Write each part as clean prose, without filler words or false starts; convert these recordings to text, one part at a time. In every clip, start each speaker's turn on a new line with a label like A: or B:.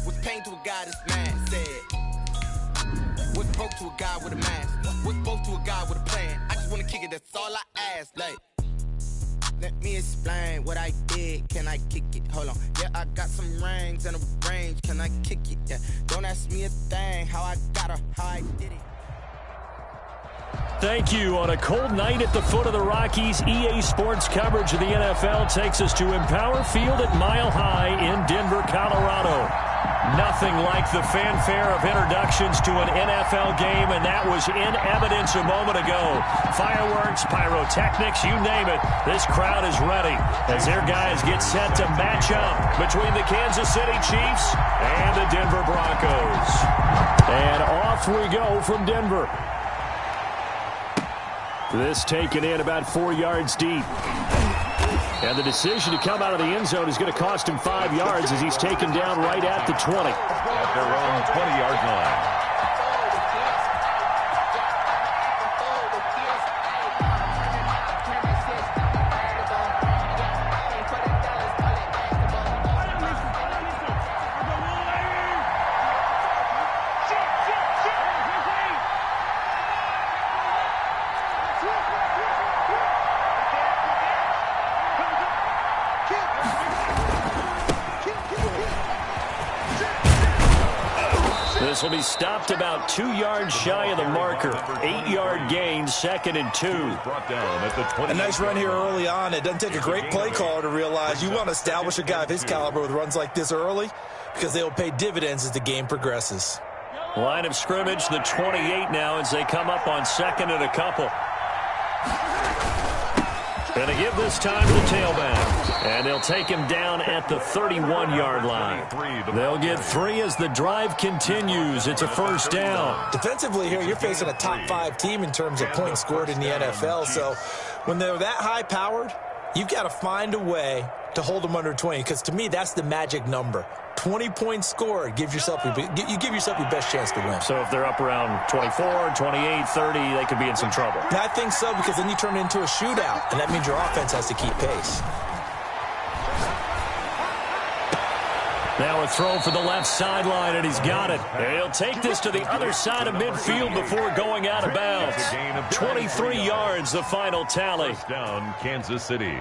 A: Was pain to a guy that's mad, said. Was broke to a guy with a mask. Was both to a guy with a plan. I just wanna kick it, that's all I ask. Like, let me explain what I did. Can I kick it? Hold on. Yeah, I got some rings and a range. Can I kick it? Yeah. Don't ask me a thing. How I got her, how I did it.
B: Thank you. On a cold night at the foot of the Rockies, EA Sports coverage of the NFL takes us to Empower Field at Mile High in Denver, Colorado. Nothing like the fanfare of introductions to an NFL game, and that was in evidence a moment ago. Fireworks, pyrotechnics, you name it. This crowd is ready as their guys get set to match up between the Kansas City Chiefs and the Denver Broncos. And off we go from Denver. This taken in about 4 yards deep. And the decision to come out of the end zone is going to cost him 5 yards as he's taken down right at the 20.
C: At their own 20-yard line.
B: This will be stopped about 2 yards shy of the marker. 8-yard gain, 2nd and 2.
D: A nice run here early on. It doesn't take a great play caller to realize you want to establish a guy of his caliber with runs like this early because they will pay dividends as the game progresses.
B: Line of scrimmage, the 28 now as they come up on 2nd and a couple. Going to give this time to the tailback. And they'll take him down at the 31-yard line. They'll get 3 as the drive continues. It's a first down.
D: Defensively here, you're facing a top-5 team in terms of points scored in the NFL. So when they're that high-powered, you've got to find a way to hold them under 20. Because to me, that's the magic number. 20 points scored, you give yourself your best chance to win.
B: So if they're up around 24, 28, 30, they could be in some trouble.
D: I think so, because then you turn it into a shootout, and that means your offense has to keep pace.
B: Now a throw for the left sideline, and he's got it. He'll take this to the other side of midfield before going out of bounds. 23 yards, the final tally.
C: First down, Kansas City.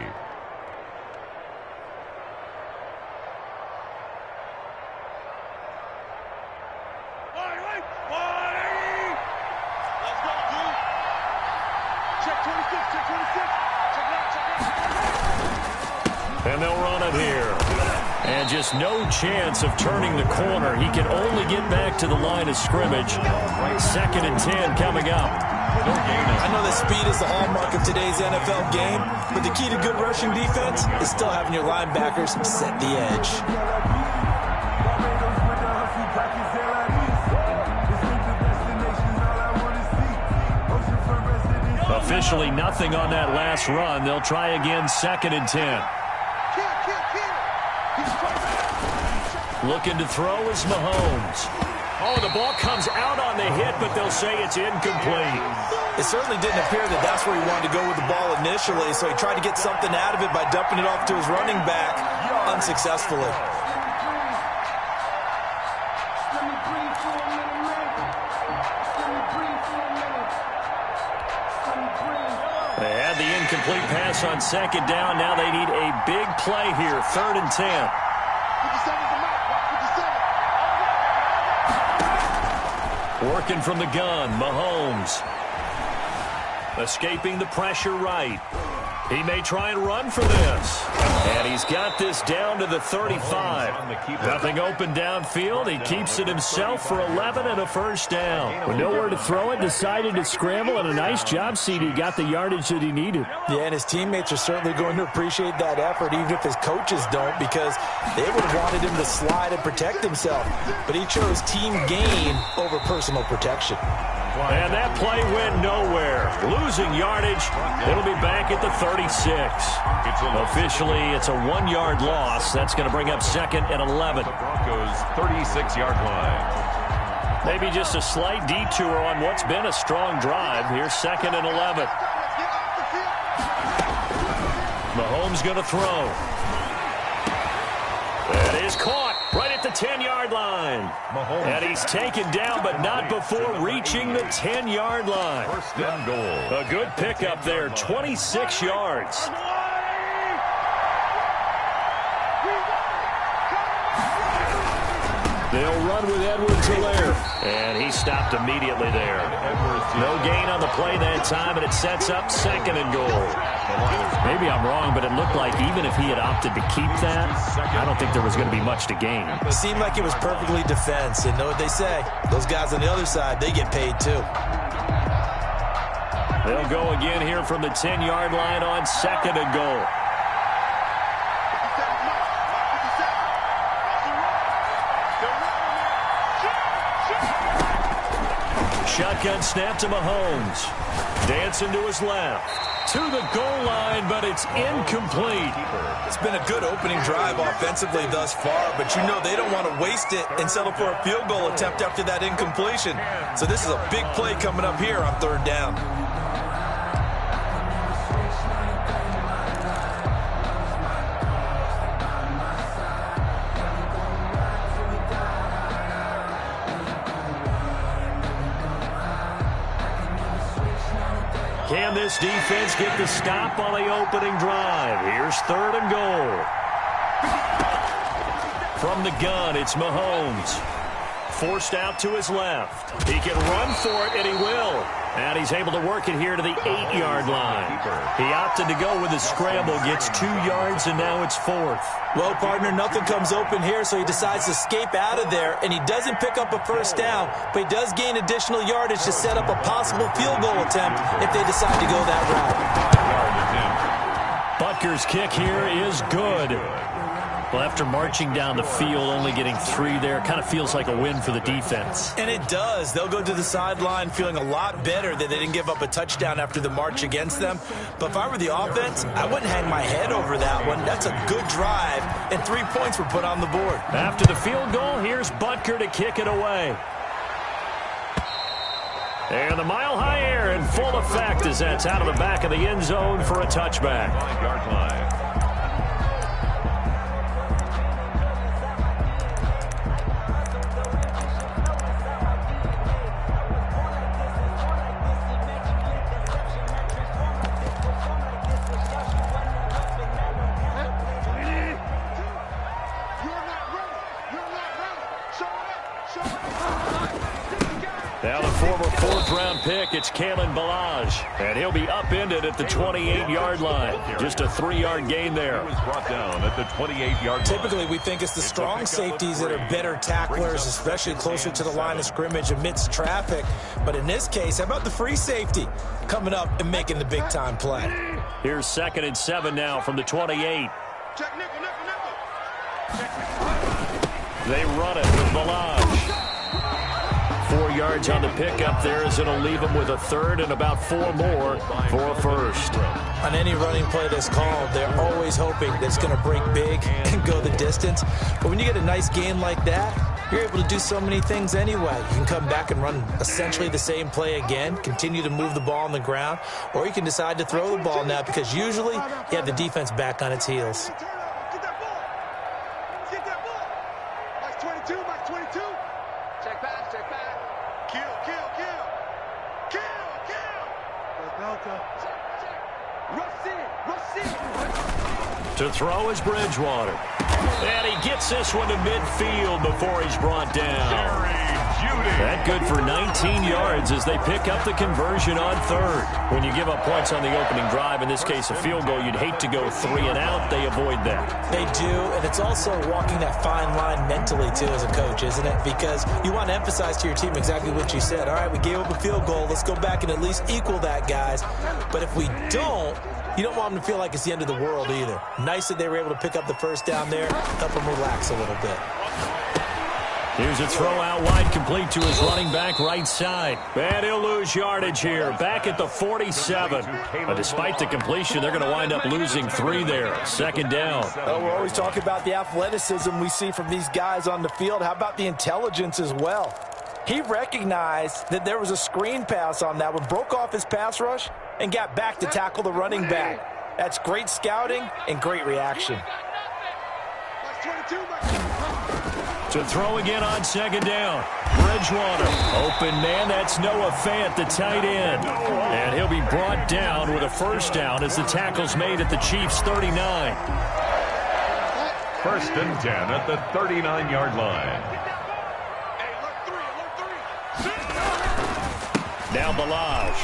B: And they'll run it here. And just no chance of turning the corner. He can only get back to the line of scrimmage. 2nd and 10 coming up.
D: I know that speed is the hallmark of today's NFL game, but the key to good rushing defense is still having your linebackers set the edge.
B: Officially nothing on that last run. They'll try again, 2nd and 10. Looking to throw is Mahomes. Oh, the ball comes out on the hit, but they'll say it's incomplete.
D: It certainly didn't appear that that's where he wanted to go with the ball initially, so he tried to get something out of it by dumping it off to his running back unsuccessfully.
B: They had the incomplete pass on 2nd down. Now they need a big play here, 3rd and 10. Working from the gun, Mahomes. Escaping the pressure right. He may try and run for this. And he's got this down to the 35. Nothing open downfield. He keeps it himself for 11 and a first down.
E: With nowhere to throw it, decided to scramble, and a nice job, CD. Got the yardage that he needed.
D: Yeah, and his teammates are certainly going to appreciate that effort, even if his coaches don't, because they would have wanted him to slide and protect himself. But he chose team gain over personal protection.
B: And that play went nowhere. Losing yardage. It'll be back at the 36. Officially, it's a 1-yard loss. That's going to bring up 2nd and 11.
C: The Broncos' 36-yard line.
B: Maybe just a slight detour on what's been a strong drive. Here's 2nd and 11. Mahomes going to throw. That is caught right at the 10-yard line. And he's taken down, but not before reaching the 10-yard line.
C: First and goal.
B: A good pickup there, 26 yards. They'll run with Edwards-Helaire. And he stopped immediately there. No gain on the play that time, and it sets up second and goal. Maybe I'm wrong, but it looked like even if he had opted to keep that, I don't think there was going to be much to gain.
D: It seemed like it was perfectly defense. And know what they say? Those guys on the other side, they get paid too.
B: They'll go again here from the 10-yard line on second and goal. Shotgun snap to Mahomes. Dancing to his left. To the goal line, but it's incomplete.
D: It's been a good opening drive offensively thus far, but you know they don't want to waste it and settle for a field goal attempt after that incompletion. So this is a big play coming up here on third down.
B: Can this defense get the stop on the opening drive? Here's third and goal. From the gun, it's Mahomes. Forced out to his left. He can run for it, and he will. And he's able to work it here to the 8-yard line. He opted to go with a scramble, gets 2 yards, and now it's fourth.
D: Well, partner, nothing comes open here, so he decides to escape out of there, and he doesn't pick up a first down, but he does gain additional yardage to set up a possible field goal attempt if they decide to go that route.
B: Butker's kick here is good. Well, after marching down the field, only getting 3 there, kind of feels like a win for the defense.
D: And it does. They'll go to the sideline feeling a lot better that they didn't give up a touchdown after the march against them. But if I were the offense, I wouldn't hang my head over that one. That's a good drive, and 3 points were put on the board.
B: After the field goal, here's Butker to kick it away. And the mile-high air in full effect as that's out of the back of the end zone for a touchback.
C: 5-yard line.
B: Now the former fourth-round pick, it's Kalen Ballage. And he'll be upended at the 28-yard line. Just a 3-yard gain there.
C: He was brought down at the 28-yard line.
D: Typically, we think it's the strong safeties that are better tacklers, especially closer to the line of scrimmage amidst traffic. But in this case, how about the free safety coming up and making the big-time play?
B: Here's 2nd and 7 now from the 28. They run it with Ballage. 4 yards on the pickup there as it'll leave them with a third and about 4 more for a first.
D: On any running play that's called, they're always hoping that it's going to break big and go the distance. But when you get a nice gain like that, you're able to do so many things anyway. You can come back and run essentially the same play again, continue to move the ball on the ground, or you can decide to throw the ball now because usually you have the defense back on its heels.
B: To throw is Bridgewater. And he gets this one to midfield before he's brought down. That good for 19 yards as they pick up the conversion on third. When you give up points on the opening drive, in this case a field goal, you'd hate to go 3 and out. They avoid that.
D: They do, and it's also walking that fine line mentally, too, as a coach, isn't it? Because you want to emphasize to your team exactly what you said. All right, we gave up a field goal. Let's go back and at least equal that, guys. But if we don't, you don't want them to feel like it's the end of the world either. Nice that they were able to pick up the first down there, help them relax a little bit.
B: Here's a throw out wide, complete to his running back right side. And he'll lose yardage here, back at the 47. But despite the completion, they're going to wind up losing 3 there. 2nd down.
D: Oh, we're always talking about the athleticism we see from these guys on the field. How about the intelligence as well? He recognized that there was a screen pass on that one, broke off his pass rush, and got back to tackle the running back. That's great scouting and great reaction.
B: To throw again on second down. Bridgewater. Open man. That's Noah Fant, the tight end. And he'll be brought down with a first down as the tackle's made at the Chiefs' 39.
C: First and 10 at the 39-yard line.
B: Now Balaj.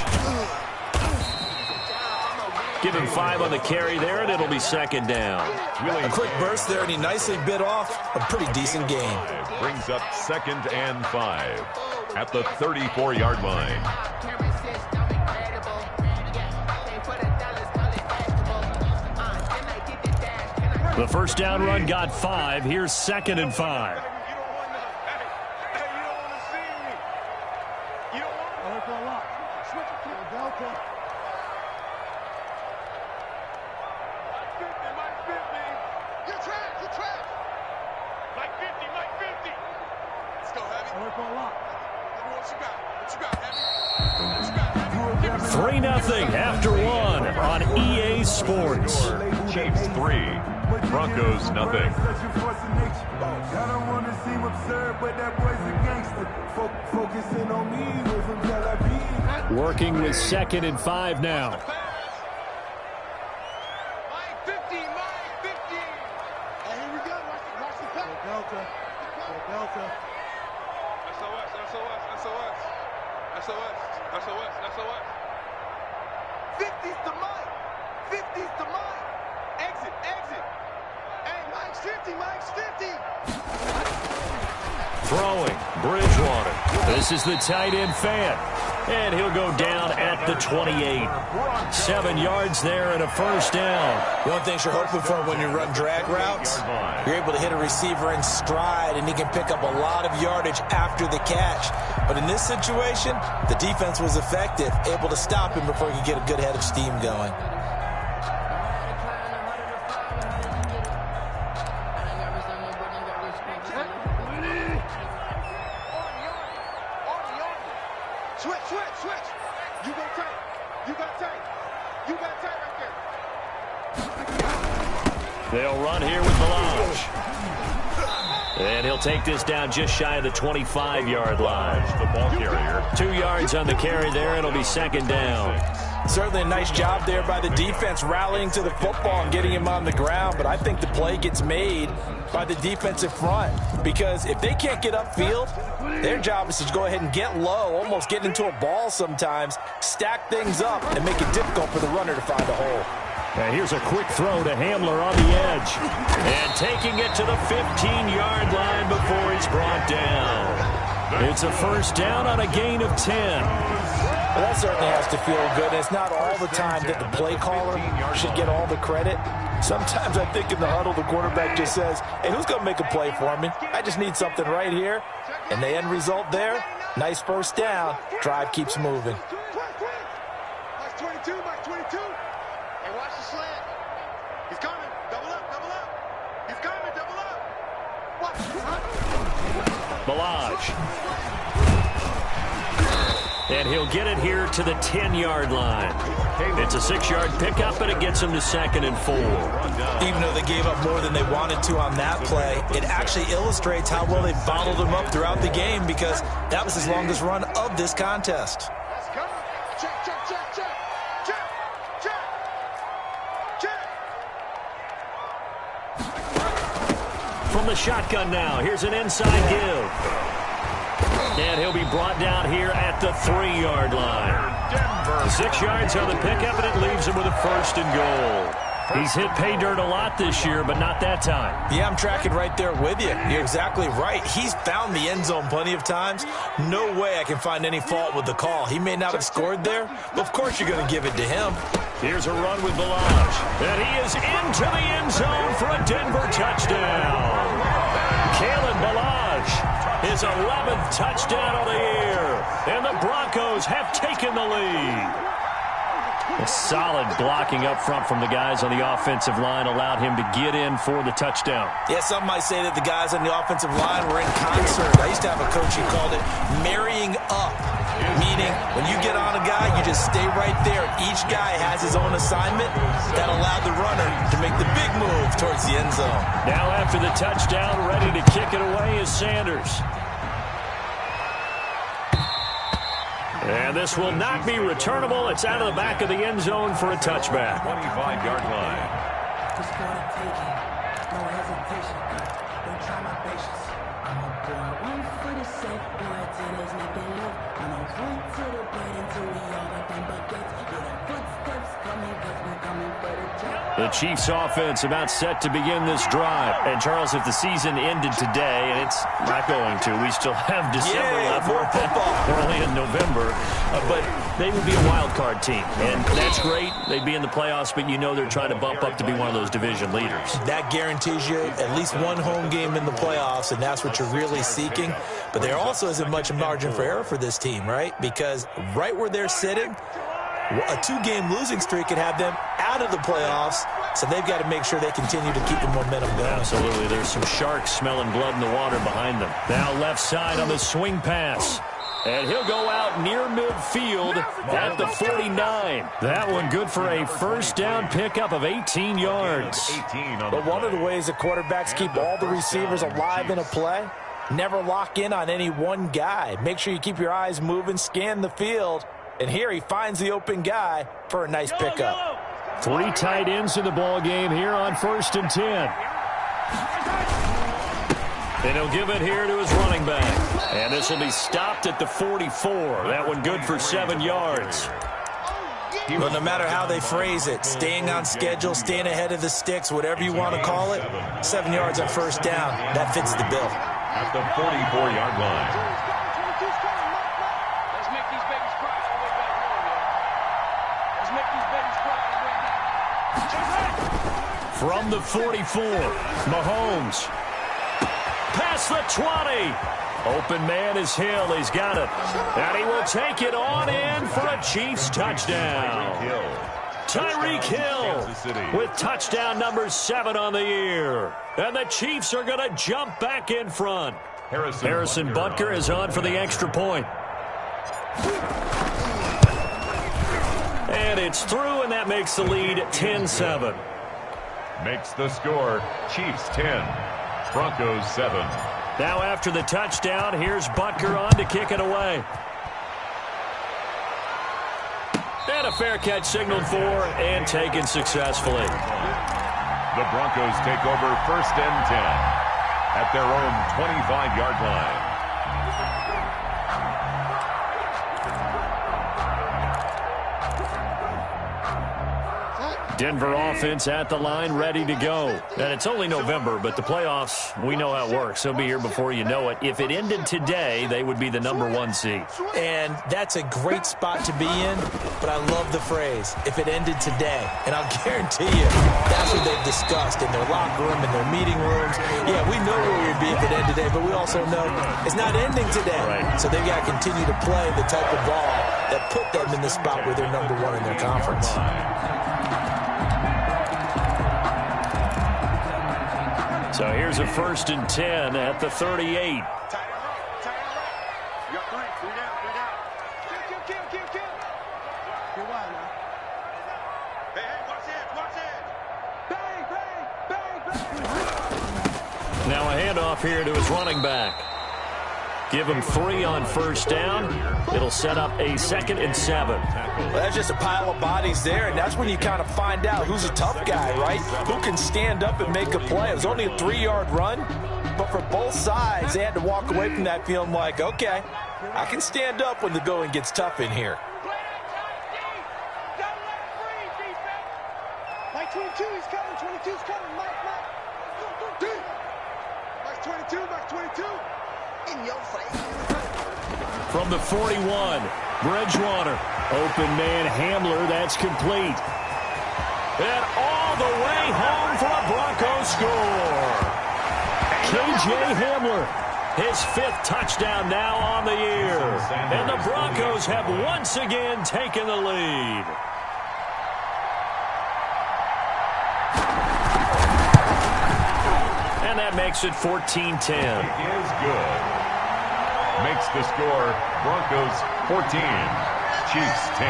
B: Give him 5 on the carry there, and it'll be second down.
D: A quick burst there, and he nicely bit off a pretty decent gain.
C: Brings up second and 5 at the 34-yard line.
B: The first down run got 5. Here's second and 5. Three 0 after 1 on EA Sports.
C: Chiefs 3, Broncos 0.
B: Working with second and 5 now. Throwing, Bridgewater. This is the tight end Fant. And he'll go down at the 28. 7 yards there and a first down.
D: One thing you're hoping for when you run drag routes, you're able to hit a receiver in stride, and he can pick up a lot of yardage after the catch. But in this situation, the defense was effective, able to stop him before he could get a good head of steam going.
B: They'll run here with Balaj. And he'll take this down just shy of the 25-yard line.
C: The ball carrier.
B: 2 yards on the carry there. It'll be second down.
D: Certainly a nice job there by the defense rallying to the football and getting him on the ground. But I think the play gets made by the defensive front, because if they can't get upfield, their job is to go ahead and get low, almost get into a ball sometimes, stack things up, and make it difficult for the runner to find a hole.
B: And here's a quick throw to Hamler on the edge. And taking it to the 15-yard line before he's brought down. It's a first down on a gain of 10.
D: Well, that certainly has to feel good. It's not all the time that the play caller should get all the credit. Sometimes I think in the huddle, the quarterback just says, hey, who's going to make a play for me? I just need something right here. And the end result there, nice first down. Drive keeps moving.
B: Balaj. And he'll get it here to the 10-yard line. It's a 6-yard pickup, and it gets him to second and 4.
D: Even though they gave up more than they wanted to on that play, it actually illustrates how well they bottled him up throughout the game, because that was his longest run of this contest.
B: From the shotgun now, here's an inside give. And he'll be brought down here at the 3-yard line. 6 yards on the pickup, and it leaves him with a first and goal. He's hit pay dirt a lot this year, but not that time.
D: Yeah, I'm tracking right there with you. You're exactly right. He's found the end zone plenty of times. No way I can find any fault with the call. He may not have scored there, but of course you're going to give it to him.
B: Here's a run with Balaj. And he is into the end zone for a Denver touchdown. Kalen Balaj, his 11th touchdown of the year. And the Broncos have taken the lead. A solid blocking up front from the guys on the offensive line allowed him to get in for the touchdown.
D: Yeah, some might say that the guys on the offensive line were in concert. I used to have a coach who called it marrying up, meaning when you get on a guy, you just stay right there. Each guy has his own assignment that allowed the runner to make the big move towards the end zone.
B: Now after the touchdown, ready to kick it away is Sanders. And this will not be returnable. It's out of the back of the end zone for a touchback.
C: 25-yard line.
F: Just gonna take it. No hesitation. Don't try my patience. I'm a boy, one for the safe boy till there's nothing left. I'm a run to the bed until we all got them buckets. Hear the footsteps coming, cause we're coming for the job.
B: The Chiefs offense about set to begin this drive. And Charles, if the season ended today, and it's not going to, we still have December left.
D: More football.
B: We're only in November, but they would be a wild card team, and that's great. They'd be in the playoffs, but you know they're trying to bump up to be one of those division leaders.
D: That guarantees you at least one home game in the playoffs, and that's what you're really seeking. But there also isn't much margin for error for this team, right? Because right where they're sitting, a two-game losing streak could have them out of the playoffs, so they've got to make sure they continue to keep the momentum going.
B: Absolutely. There's some sharks smelling blood in the water behind them. Now left side on the swing pass. And he'll go out near midfield at the 49. That one good for a first down pickup of 18 yards.
D: But one of the ways that quarterbacks keep all the receivers alive in a play, never lock in on any one guy. Make sure you keep your eyes moving, scan the field. And here he finds the open guy for a nice pickup.
B: 3 tight ends in the ball game here on 1st and 10. And he'll give it here to his running back. And this will be stopped at the 44. That one good for 7 yards.
D: Well, no matter how they phrase it, staying on schedule, staying ahead of the sticks, whatever you want to call it, 7 yards on first down, that fits the bill.
C: At the 44-yard line.
B: From the 44, Mahomes. Past the 20. Open man is Hill. He's got it. And he will take it on in for a Chiefs touchdown. Tyreek Hill with touchdown number 7 on the year. And the Chiefs are going to jump back in front. Harrison Butker is on for the extra point. And it's through, and that makes the lead 10-7.
C: Makes the score Chiefs 10, Broncos 7.
B: Now after the touchdown, here's Butker on to kick it away. And a fair catch signaled for and taken successfully.
C: The Broncos take over 1st and 10 at their own 25-yard line.
B: Denver offense at the line, ready to go. And it's only November, but the playoffs, we know how it works. They'll be here before you know it. If it ended today, they would be the number 1 seed.
D: And that's a great spot to be in, but I love the phrase, if it ended today. And I'll guarantee you, that's what they've discussed in their locker room, in their meeting rooms. Yeah, we know where we'd be if it ended today, but we also know it's not ending today.
B: Right.
D: So they've got to continue to play the type of ball that put them in the spot where they're number 1 in their conference.
B: So here's a 1st and 10 at the 38. Now a handoff here to his running back. Give him 3 on first down. It'll set up a 2nd and 7.
D: Well, that's just a pile of bodies there, and that's when you kind of find out who's a tough guy, right? Who can stand up and make a play. It was only a 3-yard run, but for both sides, they had to walk away from that feeling like, okay, I can stand up when the going gets tough in here.
G: Mike 22, he's coming. 22's coming. Mike. Mike 22, Mike 22. In your face.
B: From the 41, Bridgewater. Open man Hamler, that's complete. And all the way home for a Broncos score. KJ Hamler, his 5th touchdown now on the year. And the Broncos have once again taken the lead. makes it 14-10.
C: Is good. Makes the score Broncos 14, Chiefs 10.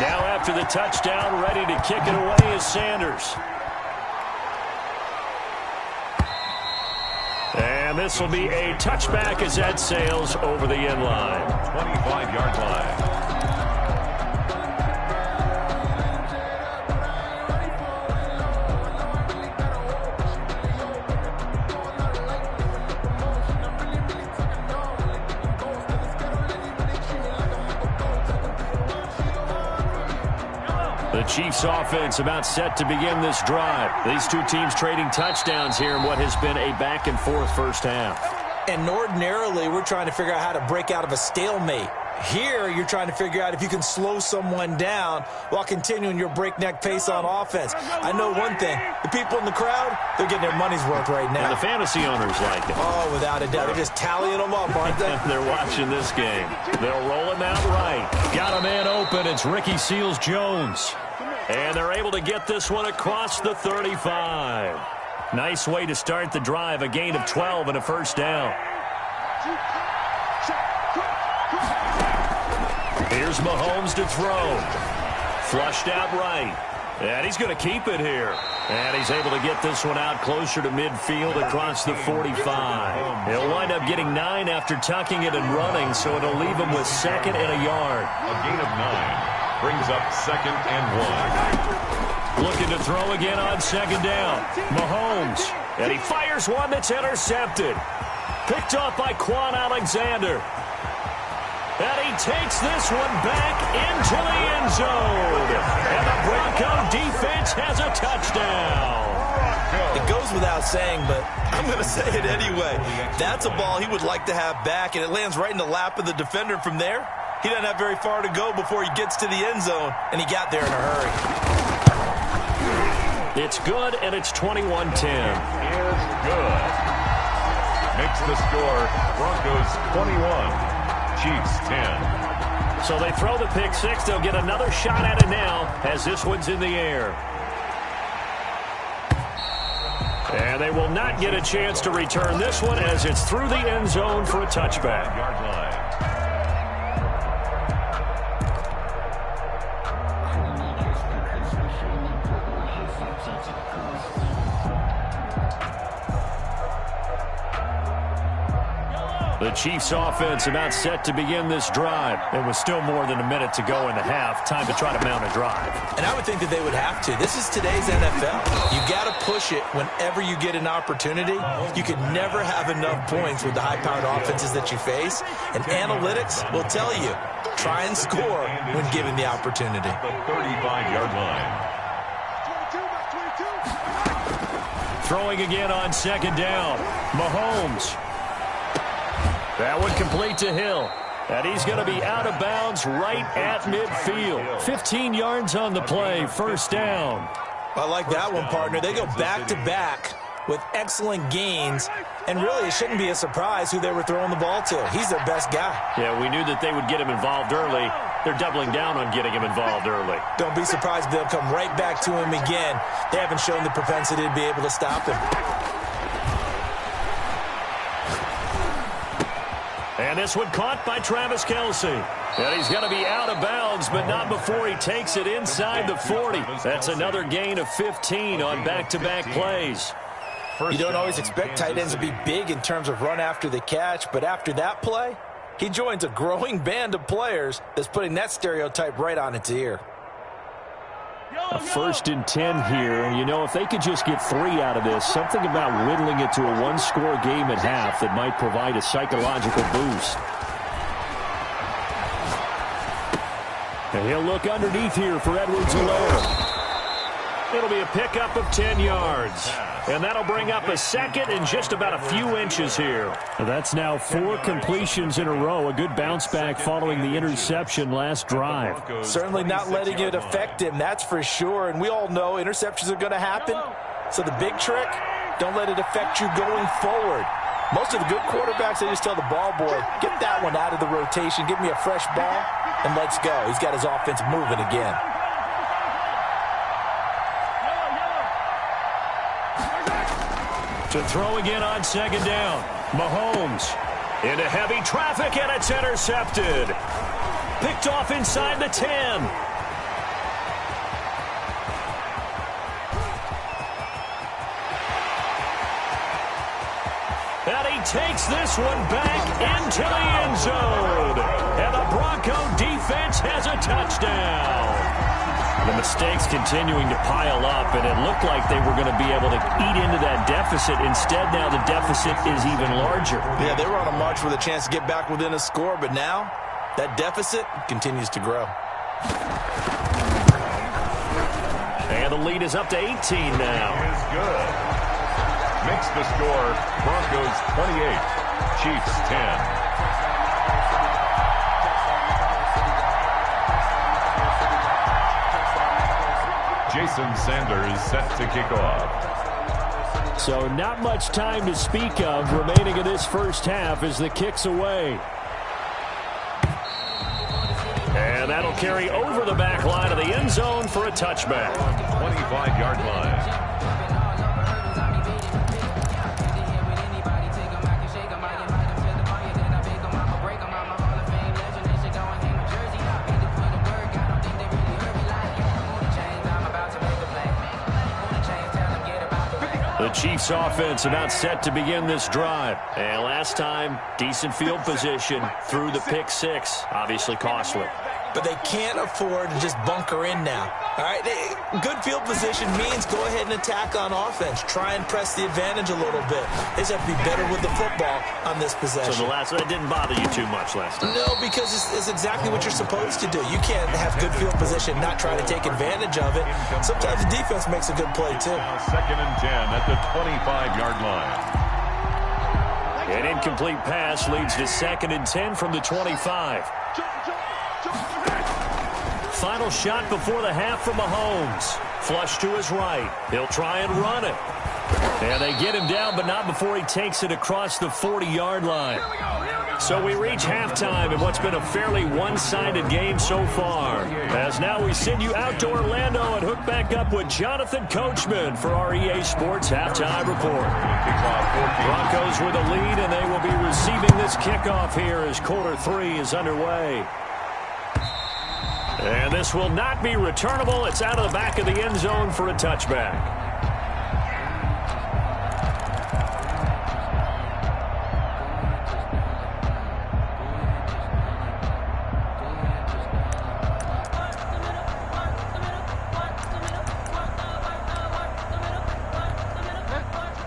B: Now after the touchdown, ready to kick it away is Sanders. And this will be a touchback as that sails over the end line.
C: 25-yard line.
B: The Chiefs offense about set to begin this drive. These two teams trading touchdowns here in what has been a back-and-forth first half.
D: And ordinarily, we're trying to figure out how to break out of a stalemate. Here, you're trying to figure out if you can slow someone down while continuing your breakneck pace on offense. I know one thing. The people in the crowd, they're getting their money's worth right now.
B: And the fantasy owners like it.
D: Oh, without a doubt. They're just tallying them up, aren't they?
B: They're watching this game. They'll roll him out right. Got a man open. It's Ricky Seals-Jones. And they're able to get this one across the 35. Nice way to start the drive. A gain of 12 and a first down. Here's Mahomes to throw. Flushed out right. And he's going to keep it here. And he's able to get this one out closer to midfield across the 45. He'll wind up getting 9 after tucking it and running, so it'll leave him with 2nd and a yard.
C: A gain of 9. Brings up 2nd and 1.
B: Looking to throw again on 2nd down. Mahomes. And he fires one that's intercepted. Picked off by Quan Alexander. And he takes this one back into the end zone. And the Bronco defense has a touchdown.
D: It goes without saying, but I'm going to say it anyway. That's a ball he would like to have back, and it lands right in the lap of the defender from there. He doesn't have very far to go before he gets to the end zone, and he got there in a hurry.
B: It's good, and it's 21-10.
C: Is good. Makes the score Broncos 21, Chiefs 10.
B: So they throw the pick six. They'll get another shot at it now as this one's in the air. And they will not get a chance to return this one as it's through the end zone for a touchback.
C: Yard line.
B: The Chiefs offense about set to begin this drive. It was still more than a minute to go in the half. Time to try to mount a drive.
D: And I would think that they would have to. This is today's NFL. You got to push it whenever you get an opportunity. You can never have enough points with the high-powered offenses that you face. And analytics will tell you, try and score when given the opportunity.
C: The 35-yard line.
B: Throwing again on 2nd down. Mahomes. That one complete to Hill. And he's going to be out of bounds right at midfield. 15 yards on the play, first down.
D: I like that one, partner. They go back-to-back with excellent gains. And really, it shouldn't be a surprise who they were throwing the ball to. He's their best guy.
B: Yeah, we knew that they would get him involved early. They're doubling down on getting him involved early.
D: Don't be surprised if they'll come right back to him again. They haven't shown the propensity to be able to stop him.
B: And this one caught by Travis Kelce. And he's going to be out of bounds, but not before he takes it inside the 40. That's another gain of 15 on back-to-back plays.
D: You don't always expect tight ends to be big in terms of run after the catch, but after that play, he joins a growing band of players that's putting that stereotype right on its ear.
E: A 1st and 10 here, and you know, if they could just get 3 out of this, something about whittling it to a one-score game at half that might provide a psychological boost. And he'll look underneath here for Edwards-Helaire. It'll be a pickup of 10 yards. And that'll bring up a 2nd and just about a few inches here.
B: That's now 4 completions in a row. A good bounce back following the interception last drive.
D: Certainly not letting it affect him, that's for sure. And we all know interceptions are going to happen. So the big trick, don't let it affect you going forward. Most of the good quarterbacks, they just tell the ball boy, get that one out of the rotation, give me a fresh ball, and let's go. He's got his offense moving again.
B: To throw again on second down. Mahomes into heavy traffic, and it's intercepted. Picked off inside the 10. And he takes this one back into the end zone. And the Bronco defense has a touchdown. The mistakes continuing to pile up, and it looked like they were going to be able to eat into that deficit. Instead, now the deficit is even larger.
D: Yeah, they were on a march with a chance to get back within a score, but now that deficit continues to grow.
B: And the lead is up to 18 now.
C: Is good. Makes the score Broncos 28, Chiefs 10. Jason Sanders set to kick off.
B: So not much time to speak of remaining in this first half as the kick's away. And that'll carry over the back line of the end zone for a touchback.
C: 25-yard line.
B: The Chiefs offense about set to begin this drive. And last time, decent field position through the pick six. Obviously costly.
D: But they can't afford to just bunker in now. All right, good field position means go ahead and attack on offense. Try and press the advantage a little bit. They just have to be better with the football on this possession.
B: So it didn't bother you too much last time?
D: No, because it's exactly what you're supposed to do. You can't have good field position, not try to take advantage of it. Sometimes the defense makes a good play, too.
C: Second and 10 at the 25-yard line.
B: An incomplete pass leads to second and 10 from the 25. Final shot before the half from Mahomes. Flush to his right. He'll try and run it. And they get him down, but not before he takes it across the 40-yard line. So we reach halftime in what's been a fairly one-sided game so far. As now we send you out to Orlando and hook back up with Jonathan Coachman for our EA Sports Halftime Report. Broncos with a lead, and they will be receiving this kickoff here as quarter 3 is underway. And this will not be returnable. It's out of the back of the end zone for a touchback.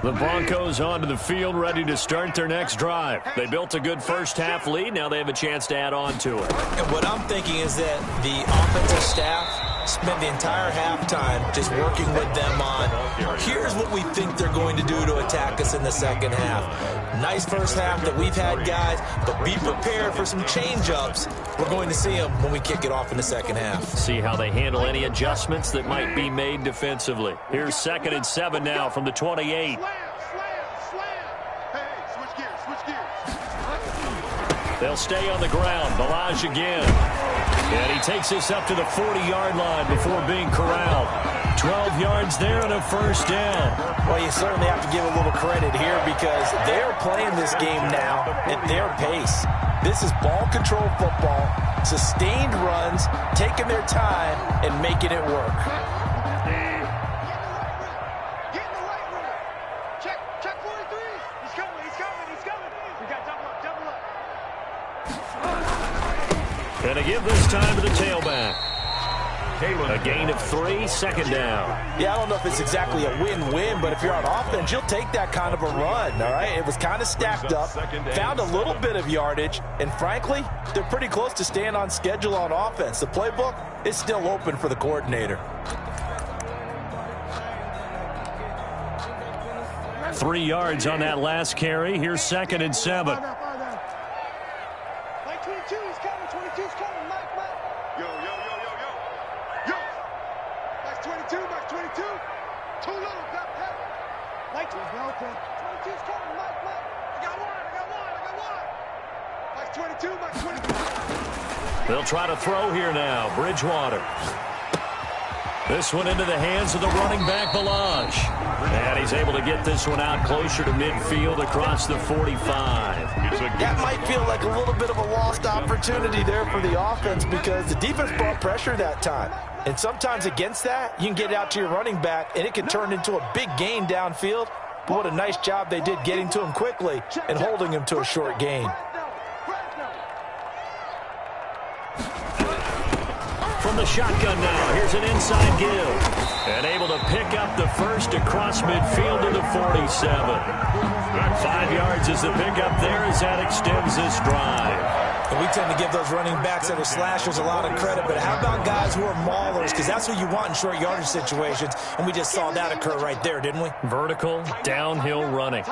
B: The Broncos onto the field, ready to start their next drive. They built a good first-half lead. Now they have a chance to add on to it.
D: And what I'm thinking is that the offensive staff spent the entire halftime just working with them on, here's what we think they're going to do to attack us in the second half. Nice first half that we've had, guys, but be prepared for some change-ups. We're going to see them when we kick it off in the second half.
B: See how they handle any adjustments that might be made defensively. Here's second and 7 now from the 28. They'll stay on the ground. Balaj again. And he takes this up to the 40-yard line before being corralled. 12 yards there and a first down.
D: Well, you certainly have to give a little credit here because they're playing this game now at their pace. This is ball control football, sustained runs, taking their time, and making it work.
B: And to give this time to the tailback. A gain of 3, second down.
D: Yeah, I don't know if it's exactly a win-win, but if you're on offense, you'll take that kind of a run, all right? It was kind of stacked up, found a little bit of yardage, and frankly, they're pretty close to staying on schedule on offense. The playbook is still open for the coordinator.
B: 3 yards on that last carry. Here's second and 7. They'll try to throw here now. Bridgewater. This one into the hands of the running back, Balaj. And he's able to get this one out closer to midfield across the 45.
D: That might feel like a little bit of a lost opportunity there for the offense because the defense brought pressure that time. And sometimes against that, you can get it out to your running back, and it can turn into a big gain downfield. But what a nice job they did getting to him quickly and holding him to a short gain.
B: From the shotgun now, here's an inside give. And able to pick up the first across midfield to the 47. 5 yards is the pickup there as that extends this drive.
D: And we tend to give those running backs that are slashers a lot of credit, but how about guys who are maulers? Because that's what you want in short yardage situations, and we just saw that occur right there, didn't we?
B: Vertical, downhill running.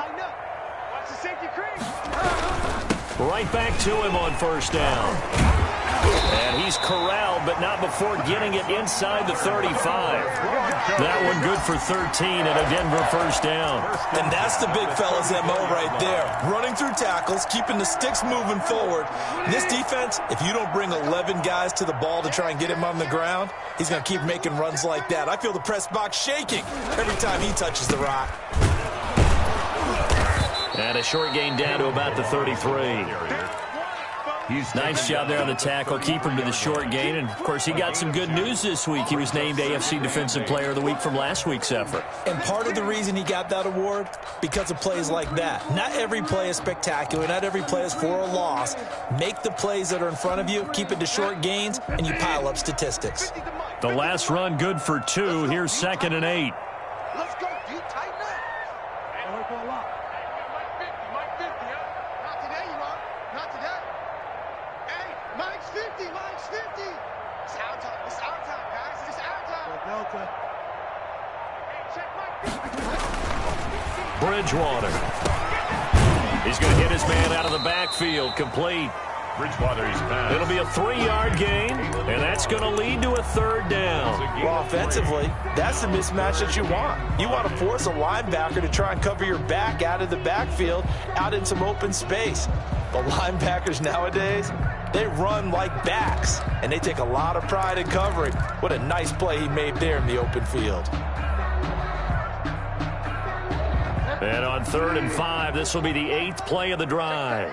B: Right back to him on first down. And he's corralled, but not before getting it inside the 35. That one good for 13 and a Denver first down.
D: And that's the big fella's MO right there. Running through tackles, keeping the sticks moving forward. This defense, if you don't bring 11 guys to the ball to try and get him on the ground, he's going to keep making runs like that. I feel the press box shaking every time he touches the rock.
B: And a short gain down to about the 33. Nice job there on the tackle, keep him to the short gain. And, of course, he got some good news this week. He was named AFC Defensive Player of the Week from last week's effort.
D: And part of the reason he got that award, because of plays like that. Not every play is spectacular. Not every play is for a loss. Make the plays that are in front of you, keep it to short gains, and you pile up statistics.
B: The last run good for 2. Here's 2nd and 8.
G: Let's go, dude. Tighten up. Mike 50, Not today, you are. Not today. Hey, Mike's 50. It's our time. It's our time, guys. It's our time. Delta. Hey, check Mike 50.
B: Bridgewater. He's going to hit his man out of the backfield. Complete.
C: Bridgewater's pass.
B: It'll be a 3-yard gain, and that's going to lead to a 3rd down.
D: Well, offensively, that's the mismatch that you want. You want to force a linebacker to try and cover your back out of the backfield, out in some open space. But linebackers nowadays, they run like backs, and they take a lot of pride in covering. What a nice play he made there in the open field.
B: And on 3rd and 5, this will be the 8th play of the drive.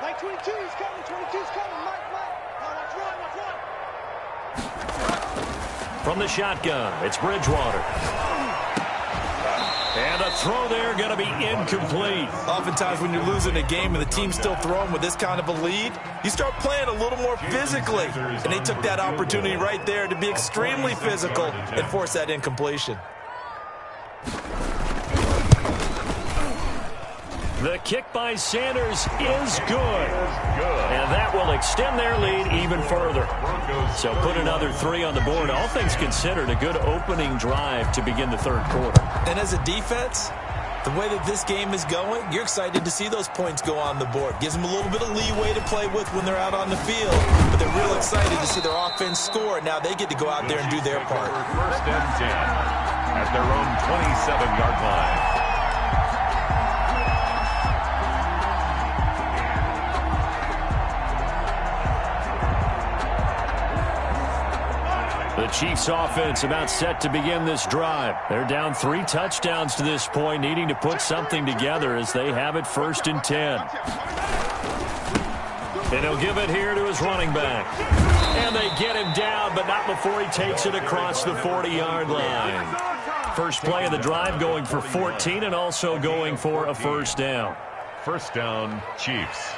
G: Mike 22, he's coming. 22's coming. Mike. Watch run.
B: From the shotgun, it's Bridgewater. And a throw there going to be incomplete.
D: Oftentimes when you're losing a game and the team's still throwing with this kind of a lead, you start playing a little more physically. And they took that opportunity right there to be extremely physical and force that incompletion.
B: The kick by Sanders is good. And that will extend their lead even further. So put another 3 on the board. All things considered, a good opening drive to begin the 3rd quarter.
D: And as a defense, the way that this game is going, you're excited to see those points go on the board. Gives them a little bit of leeway to play with when they're out on the field. But they're real excited to see their offense score. Now they get to go out there and do their part.
C: 1st and 10 at their own 27-yard line.
B: The Chiefs offense about set to begin this drive. They're down 3 touchdowns to this point, needing to put something together as they have it 1st and 10. And he'll give it here to his running back. And they get him down, but not before he takes it across the 40-yard line. First play of the drive going for 14 and also going for a 1st down.
C: 1st down, Chiefs.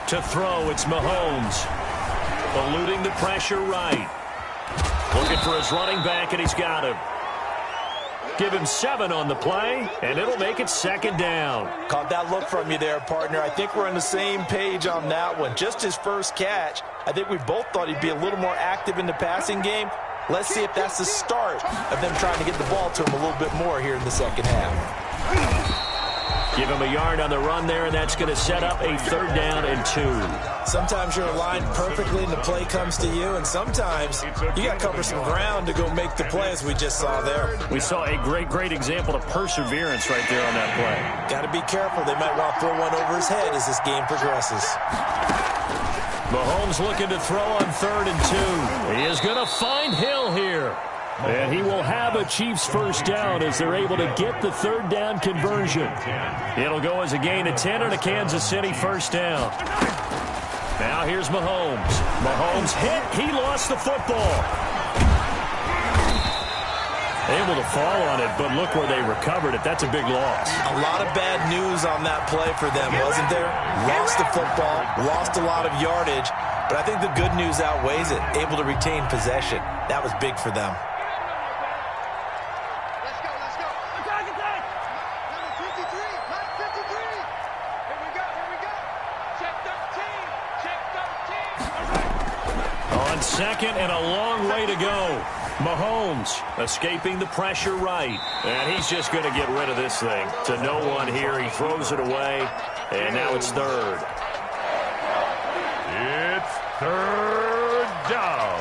B: To throw, it's Mahomes. Eluding the pressure right. Looking for his running back, and he's got him. Give him 7 on the play, and it'll make it 2nd down.
D: Caught that look from you there, partner. I think we're on the same page on that one. Just his first catch. I think we both thought he'd be a little more active in the passing game. Let's see if that's the start of them trying to get the ball to him a little bit more here in the 2nd half.
B: Give him a yard on the run there, and that's going to set up a 3rd down and 2.
D: Sometimes you're aligned perfectly and the play comes to you, and sometimes you got to cover some ground to go make the play, as we just saw there.
B: We saw a great example of perseverance right there on that play.
D: Got to be careful. They might want to throw one over his head as this game progresses.
B: Mahomes looking to throw on 3rd and 2. He is going to find Hill here. And he will have a Chiefs 1st down as they're able to get the 3rd down conversion. It'll go as a gain of 10 and a Kansas City 1st down. Now here's Mahomes. Mahomes hit. He lost the football. Able to fall on it, but look where they recovered it. That's a big loss.
D: A lot of bad news on that play for them, wasn't there? Lost the football, lost a lot of yardage, but I think the good news outweighs it. Able to retain possession. That was big for them.
B: On 2nd and a long way to go. Mahomes escaping the pressure right. And he's just going to get rid of this thing. To no one here. He throws it away. And now it's 3rd.
C: It's 3rd down.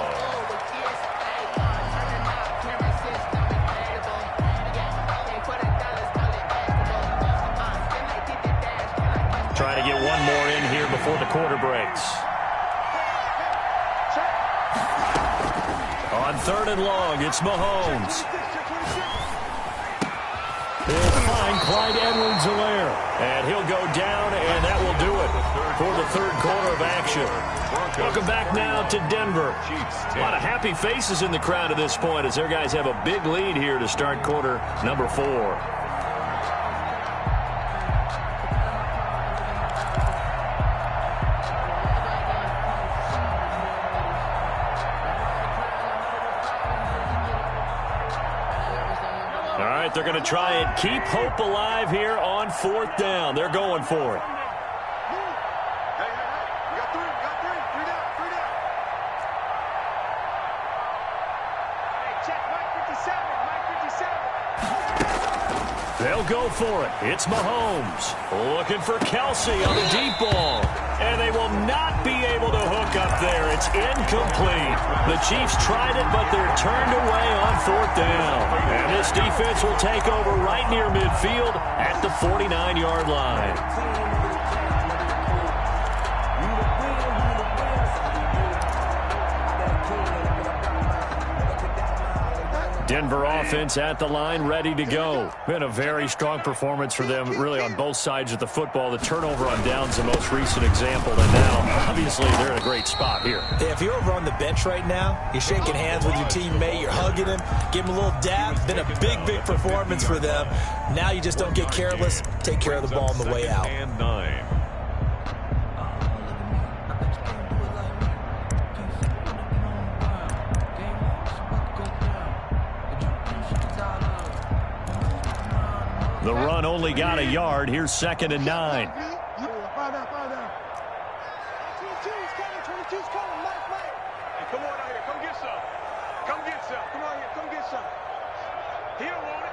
B: Trying to get one more in here before the quarter breaks. On 3rd and long, it's Mahomes. He'll find Clyde Edwards-Helaire. And he'll go down, and that will do it for the 3rd quarter of action. Welcome back now to Denver. A lot of happy faces in the crowd at this point as their guys have a big lead here to start quarter number 4. They're going to try and keep hope alive here on 4th down. They're going for it.
G: Hey, we got 3 down. Hey, check Mike 57.
B: They'll go for it. It's Mahomes looking for Kelsey on the deep ball. And they will not be able to hook up there. It's incomplete. The Chiefs tried it, but they're turned away on 4th down. And this defense will take over right near midfield at the 49-yard line. Denver offense at the line, ready to go. Been a very strong performance for them, really, on both sides of the football. The turnover on downs, the most recent example. And now, obviously, they're in a great spot here.
D: Yeah, if you're over on the bench right now, you're shaking hands with your teammate, you're hugging him, give him a little dab. Been a big performance for them. Now you just don't get careless. Take care of the ball on the way out.
C: And 9.
B: The run only got a yard. Here's 2nd and 9.
G: 5 down. 22's coming, Mike. Hey, come on out here. Come get some. Come on here. Come get some. He don't want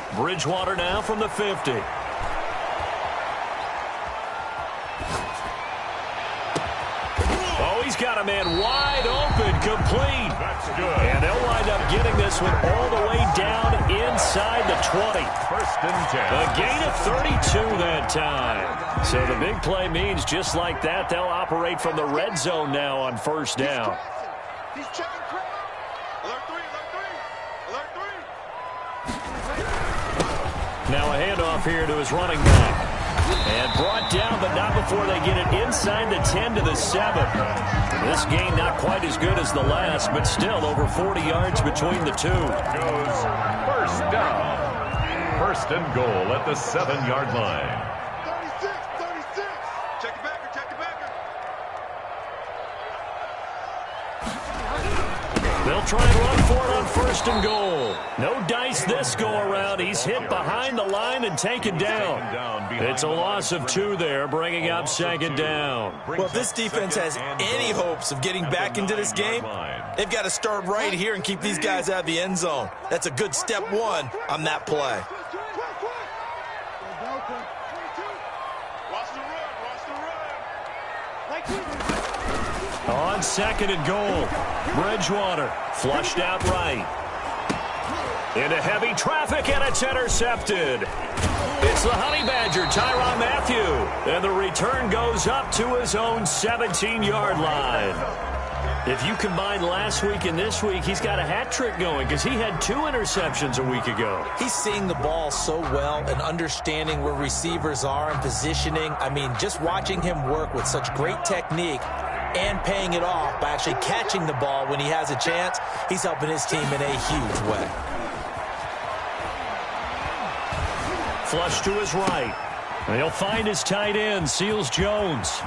G: it.
B: Bridgewater now from the 50. Oh, he's got a man wide open, complete.
C: That's good.
B: And they'll wind up getting this one all the way down inside the 20.
C: 1st and 10.
B: A gain of 32 that time. So the big play means just like that, they'll operate from the red zone now on 1st down.
G: He's checking crowd. Alert 3.
B: Now a handoff here to his running back. And brought down, but not before they get it inside the 10 to the 7. This gain not quite as good as the last, but still over 40 yards between the two.
C: Goes 1st down. 1st and goal at the 7-yard line.
G: 36. Check the backer.
B: They'll try and run for it on 1st and goal. No dice this go-around. He's hit behind the line and taken down. It's a loss of 2 there, bringing up 2nd down.
D: Well, if this defense has any hopes of getting back into this game, they've got to start right here and keep these guys out of the end zone. That's a good step 1 on that play.
B: On 2nd and goal, Bridgewater flushed out right. Into heavy traffic, and it's intercepted. It's the Honey Badger, Tyrann Mathieu. And the return goes up to his own 17-yard line. If you combine last week and this week, he's got a hat trick going because he had 2 interceptions a week ago.
D: He's seeing the ball so well and understanding where receivers are and positioning. I mean, just watching him work with such great technique and paying it off by actually catching the ball when he has a chance, he's helping his team in a huge way.
B: Flush to his right. And he'll find his tight end, Seals Jones.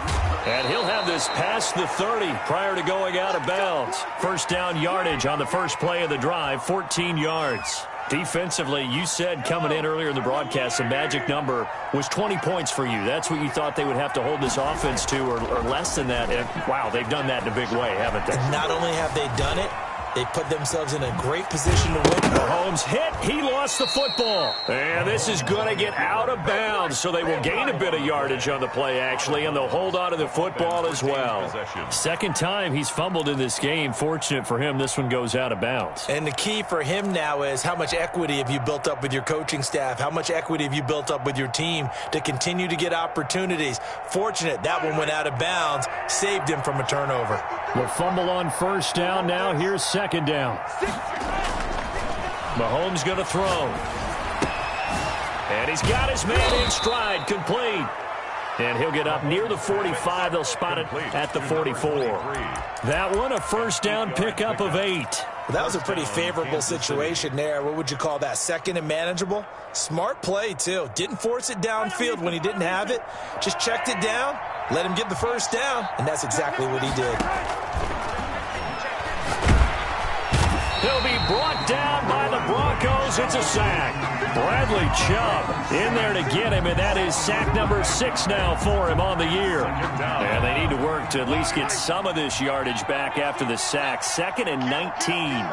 B: And he'll have this past the 30 prior to going out of bounds. 1st down yardage on the first play of the drive, 14 yards. Defensively, you said coming in earlier in the broadcast, the magic number was 20 points for you. That's what you thought they would have to hold this offense to, or less than that. And, wow, they've done that in a big way, haven't they?
D: And not only have they done it, they put themselves in a great position to win.
B: Mahomes hit. He lost the football. And this is going to get out of bounds, so they will gain a bit of yardage on the play, actually, and they'll hold on to the football as well. 2nd time he's fumbled in this game. Fortunate for him, this one goes out of bounds.
D: And the key for him now is how much equity have you built up with your coaching staff? How much equity have you built up with your team to continue to get opportunities? Fortunate that one went out of bounds, saved him from a turnover.
B: The fumble on 1st down now. Here's 2nd down. Mahomes going to throw. And he's got his man in stride, complete. And he'll get up near the 45. They'll spot it at the 44. That one, a 1st down pickup of 8.
D: Well, that was a pretty favorable situation there. What would you call that? 2nd and manageable? Smart play, too. Didn't force it downfield when he didn't have it. Just checked it down, let him get the 1st down, and that's exactly what he did.
B: He'll be brought down by the Broncos. It's a sack. Bradley Chubb in there to get him, and that is sack number 6 now for him on the year. And they need to work to at least get some of this yardage back after the sack. 2nd and 19.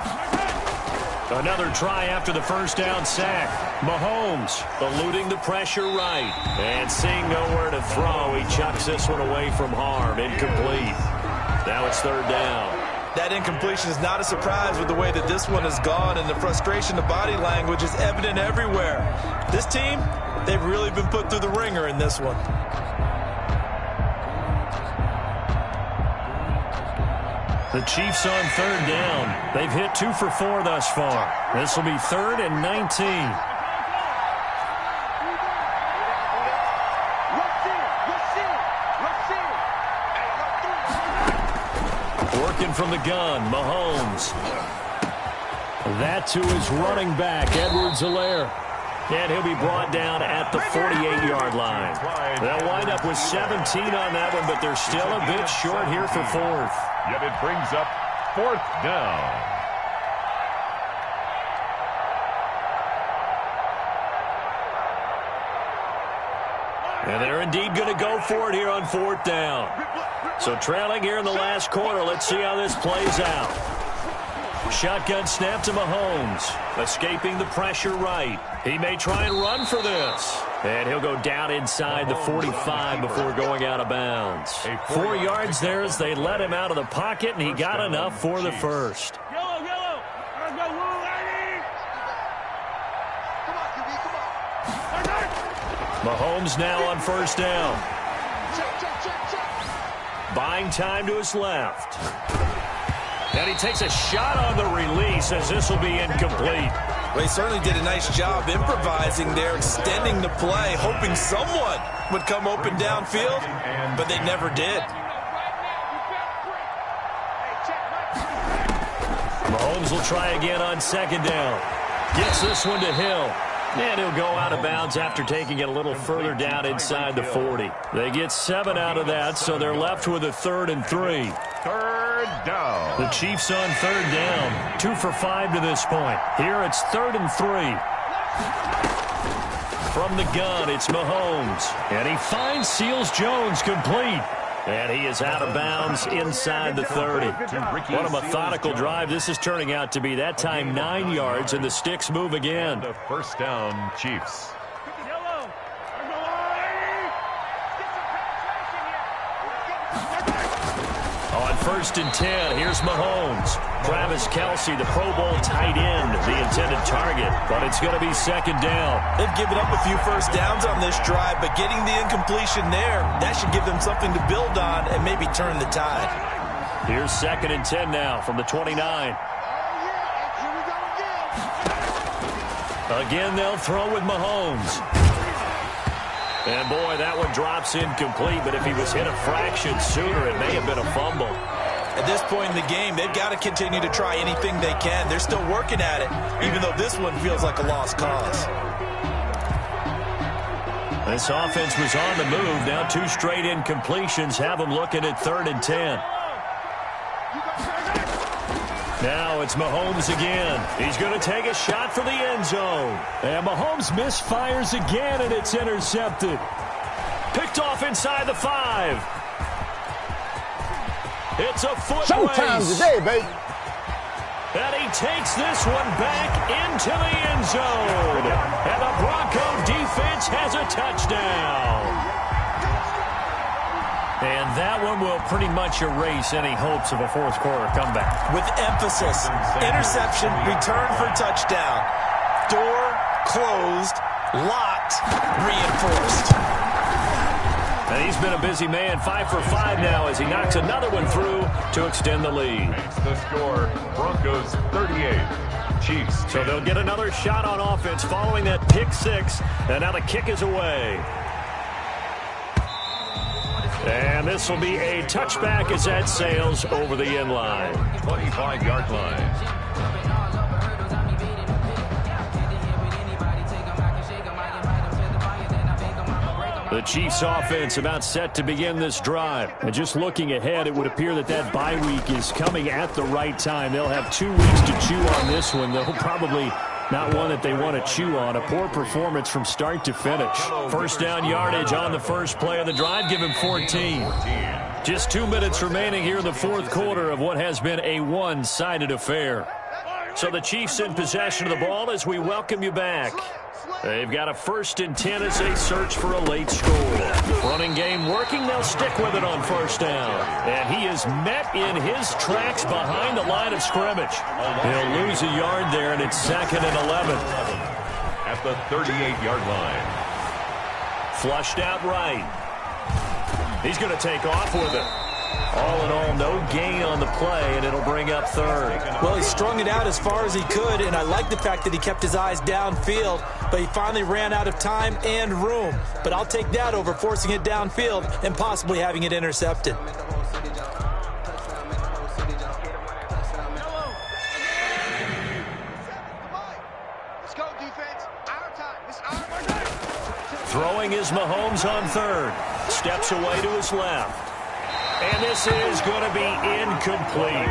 B: Another try after the 1st down sack. Mahomes eluding the pressure right. And seeing nowhere to throw, he chucks this one away from harm. Incomplete. Now it's 3rd down.
D: That incompletion is not a surprise with the way that this one has gone, and the frustration of body language is evident everywhere. This team, they've really been put through the ringer in this one.
B: The Chiefs on 3rd down. They've hit 2 for 4 thus far. This will be 3rd and 19. Working from the gun, Mahomes. That to his running back, Edwards-Helaire. And he'll be brought down at the 48-yard line. They'll wind up with 17 on that one, but they're still a bit short here for 4th.
C: Yet it brings up 4th down.
B: And they're indeed going to go for it here on 4th down. So trailing here in the last quarter. Let's see how this plays out. Shotgun snap to Mahomes. Escaping the pressure right. He may try and run for this. And he'll go down inside the 45 before going out of bounds. 4 yards there as they let him out of the pocket, and he got enough for the 1st.
G: Yellow, yellow. Let's go, Will Lady. Come on, QB, come on.
B: Mahomes now on 1st down. Buying time to his left. And he takes a shot on the release as this will be incomplete.
D: Well, he certainly did a nice job improvising there, extending the play, hoping someone would come open downfield, but they never did.
B: Mahomes will try again on 2nd down. Gets this one to Hill. And he'll go out of bounds after taking it a little further down inside the 40. They get 7 out of that, so they're left with a 3rd and 3.
C: Third down.
B: The Chiefs on 3rd down. 2 for 5 to this point. Here it's 3rd and 3. From the gun, it's Mahomes. And he finds Seals-Jones complete. And he is out of bounds inside the 30. What a methodical drive this is turning out to be. That time 9 yards, and the sticks move again.
C: The first down, Chiefs.
B: On 1st and 10, here's Mahomes. Travis Kelce, the Pro Bowl tight end, the intended target. But it's going to be 2nd down.
D: They've given up a few first downs on this drive, but getting the incompletion there, that should give them something to build on and maybe turn the tide.
B: Here's 2nd and 10 now from the 29. Again, they'll throw with Mahomes. And, boy, that one drops incomplete, but if he was hit a fraction sooner, it may have been a fumble.
D: At this point in the game, they've got to continue to try anything they can. They're still working at it, even though this one feels like a lost cause.
B: This offense was on the move. Now 2 straight incompletions have them looking at 3rd and 10. Now it's Mahomes again. He's going to take a shot for the end zone. And Mahomes misfires again, and it's intercepted. Picked off inside the 5. It's a foot
H: Showtime
B: race.
H: today, baby.
B: And he takes this one back into the end zone. And the Bronco defense has a touchdown. And that one will pretty much erase any hopes of a fourth quarter comeback.
D: With emphasis, interception, return for touchdown. Door closed, locked, reinforced.
B: And he's been a busy man, 5 for 5 now as he knocks another one through to extend the lead.
C: Makes the score, Broncos 38, Chiefs 10.
B: So they'll get another shot on offense following that pick 6, and now the kick is away. And this will be a touchback as that sails over the end line.
C: 25-yard line.
B: The Chiefs offense about set to begin this drive. And just looking ahead, it would appear that that bye week is coming at the right time. They'll have 2 weeks to chew on this one. They'll probably not one that they want to chew on. A poor performance from start to finish. First down yardage on the first play of the drive. Give him 14. Just 2 minutes remaining here in the fourth quarter of what has been a one-sided affair. So the Chiefs in possession of the ball as we welcome you back. They've got a 1st and 10 as they search for a late score. Running game working. They'll stick with it on 1st down. And he is met in his tracks behind the line of scrimmage. He'll lose a yard there, and it's 2nd and 11.
C: At the 38-yard line.
B: Flushed out right. He's going to take off with it. All in all, no gain on the play, and it'll bring up 3rd.
D: Well, he strung it out as far as he could, and I like the fact that he kept his eyes downfield, but he finally ran out of time and room. But I'll take that over forcing it downfield and possibly having it intercepted.
B: Throwing is Mahomes on 3rd. Steps away to his left. And this is going to be incomplete.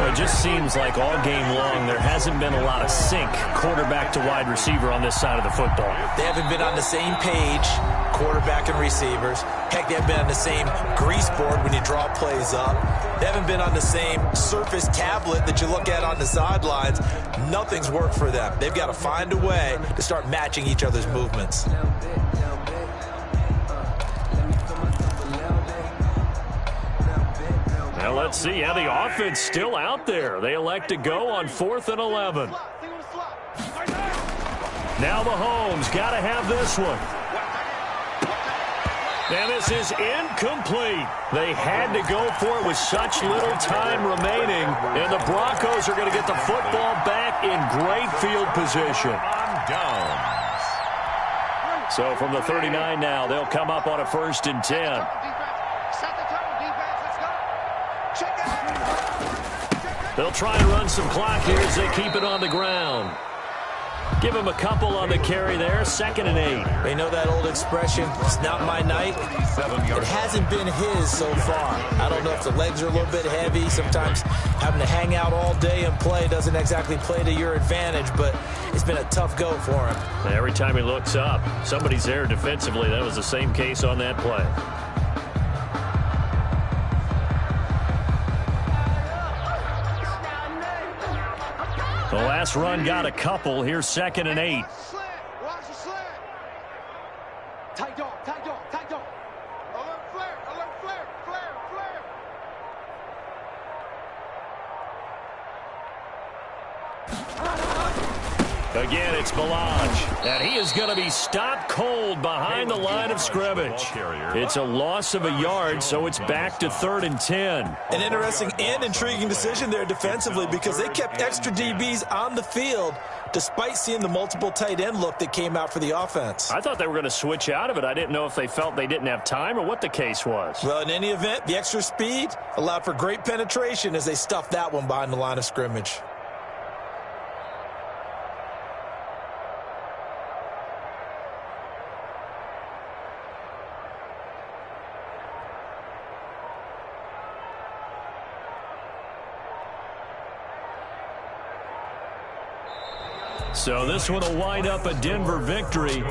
B: It just seems like all game long there hasn't been a lot of sync quarterback to wide receiver on this side of the football.
D: They haven't been on the same page, quarterback and receivers. Heck, they haven't been on the same grease board when you draw plays up. They haven't been on the same Surface tablet that you look at on the sidelines. Nothing's worked for them. They've got to find a way to start matching each other's movements.
B: Now let's see how the offense still out there. They elect to go on 4th and 11. Now Mahomes got to have this one. And this is incomplete. They had to go for it with such little time remaining. And the Broncos are going to get the football back in great field position.
C: Downs.
B: So from the 39 now, they'll come up on a 1st and 10. They'll try and run some clock here as they keep it on the ground. Give him a couple on the carry there. 2nd and 8.
D: You know that old expression, it's not my night? It hasn't been his so far. I don't know if the legs are a little bit heavy. Sometimes having to hang out all day and play doesn't exactly play to your advantage, but it's been a tough go for him.
B: Every time he looks up, somebody's there defensively. That was the same case on that play. The last run got a couple. Here's 2nd and 8.
G: Watch the slant. Tight dog, tight dog, tight dog. Alert flare, flare, flare.
B: Again, it's Melange, and he is going to be stopped cold behind the line of scrimmage. It's a loss of a yard, so it's back to 3rd and 10.
D: An interesting and intriguing decision there defensively because they kept extra DBs on the field despite seeing the multiple tight end look that came out for the offense.
B: I thought they were going to switch out of it. I didn't know if they felt they didn't have time or what the case was.
D: Well, in any event, the extra speed allowed for great penetration as they stuffed that one behind the line of scrimmage.
B: So this one will wind up a Denver victory.